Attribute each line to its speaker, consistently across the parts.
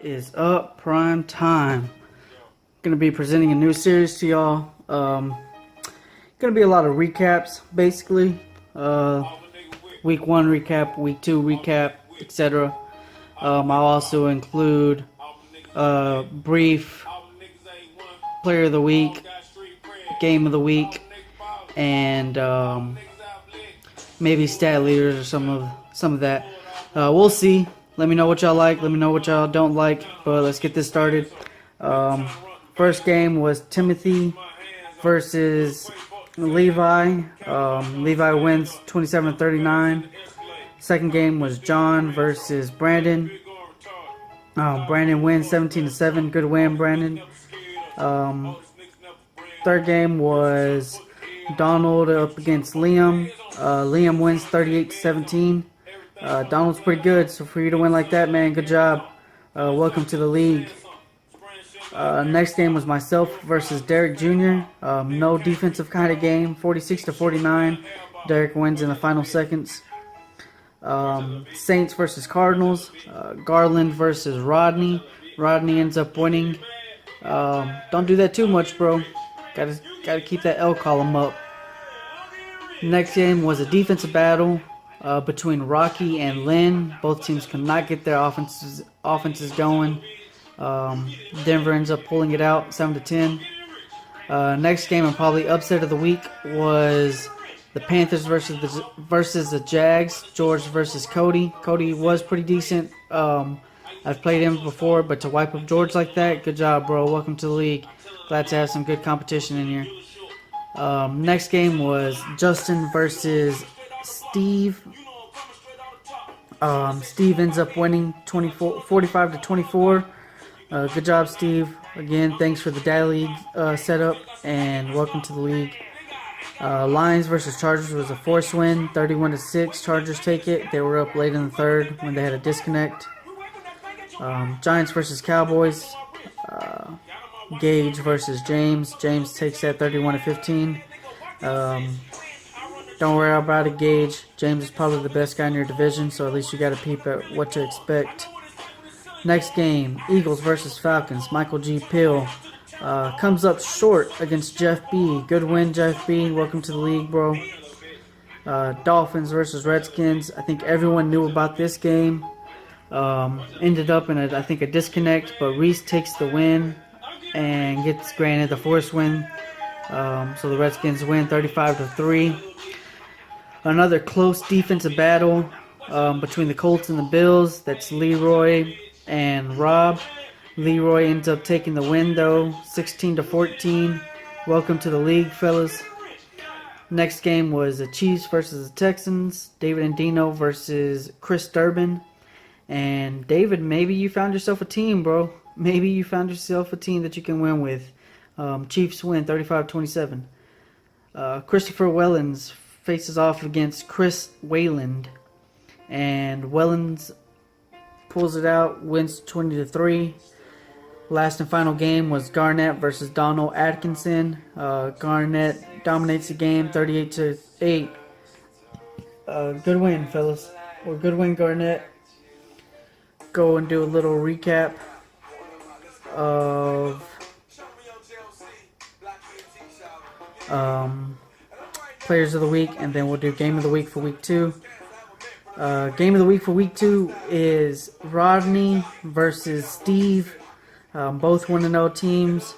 Speaker 1: is up? Prime time. Gonna be presenting a new series to y'all. Gonna be a lot of recaps, basically. Week 1 recap, week 2 recap, etc. I'll also include brief player of the week, game of the week, and maybe stat leaders or some of that. We'll see. Let me know what y'all like. Let me know what y'all don't like. But let's get this started. First game was Timothy versus Levi. Levi wins 27-39. Second game was John versus Brandon. Brandon wins 17-7. Good win, Brandon. Third game was Donald up against Liam. Liam wins 38-17. Donald's pretty good, so for you to win like that, man, good job. Welcome to the league. Next game was myself versus Derek Jr. No defensive kind of game, 46-49. Derek wins in the final seconds. Saints versus Cardinals. Garland versus Rodney. Rodney ends up winning. Don't do that too much, bro. Gotta keep that L column up. Next game was a defensive battle between Rocky and Lynn. Both teams could not get their offenses going. Denver ends up pulling it out 7-10. Next game, and probably upset of the week, was the Panthers versus the Jags. George versus Cody. Cody was pretty decent. I've played him before, but to wipe up George like that, good job, bro. Welcome to the league. Glad to have some good competition in here. Next game was Justin versus Steve. Steve ends up winning 45-24. Good job, Steve. Again, thanks for the Dad League setup, and welcome to the league. Lions versus Chargers was a forced win, 31-6. Chargers take it. They were up late in the third when they had a disconnect. Giants versus Cowboys. Gage versus James. James takes that 31-15. Don't worry about it, Gage. James is probably the best guy in your division, so at least you got to peep at what to expect. Next game, Eagles versus Falcons. Michael G. Pill comes up short against Jeff B. Good win, Jeff B. Welcome to the league, bro. Dolphins versus Redskins. I think everyone knew about this game. Ended up in a disconnect, but Reese takes the win and gets granted the forced win. So the Redskins win 35-3. Another close defensive battle between the Colts and the Bills. That's Leroy and Rob. Leroy ends up taking the win, though, 16-14. Welcome to the league, fellas. Next game was the Chiefs versus the Texans. David and Dino versus Chris Durbin. And David, maybe you found yourself a team, bro. Maybe you found yourself a team that you can win with. Chiefs win 35-27. Christopher Wellens faces off against Chris Wayland. And Wellens pulls it out, wins 20-3. Last and final game was Garnett versus Donald Atkinson. Garnett dominates the game 38-8. Good win, fellas. Or good win, Garnett. Go and do a little recap of players of the week, and then we'll do game of the week for week 2. Game of the week for week 2 is Rodney versus Steve. Both 1-0 teams,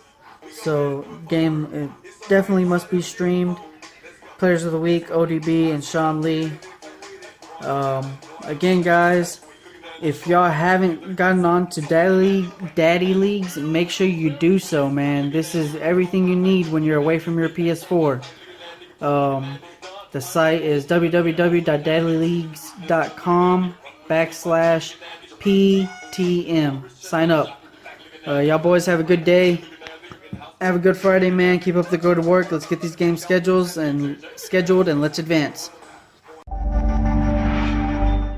Speaker 1: so game definitely must be streamed. Players of the week, ODB and Sean Lee. Again, guys, if y'all haven't gotten on to Daddy Leagues, make sure you do so, man. This is everything you need when you're away from your PS4. The site is www.daddyleagues.com/PTM. Sign up. Y'all boys have a good day. Have a good Friday, man. Keep up the go to work. Let's get these games scheduled and let's advance.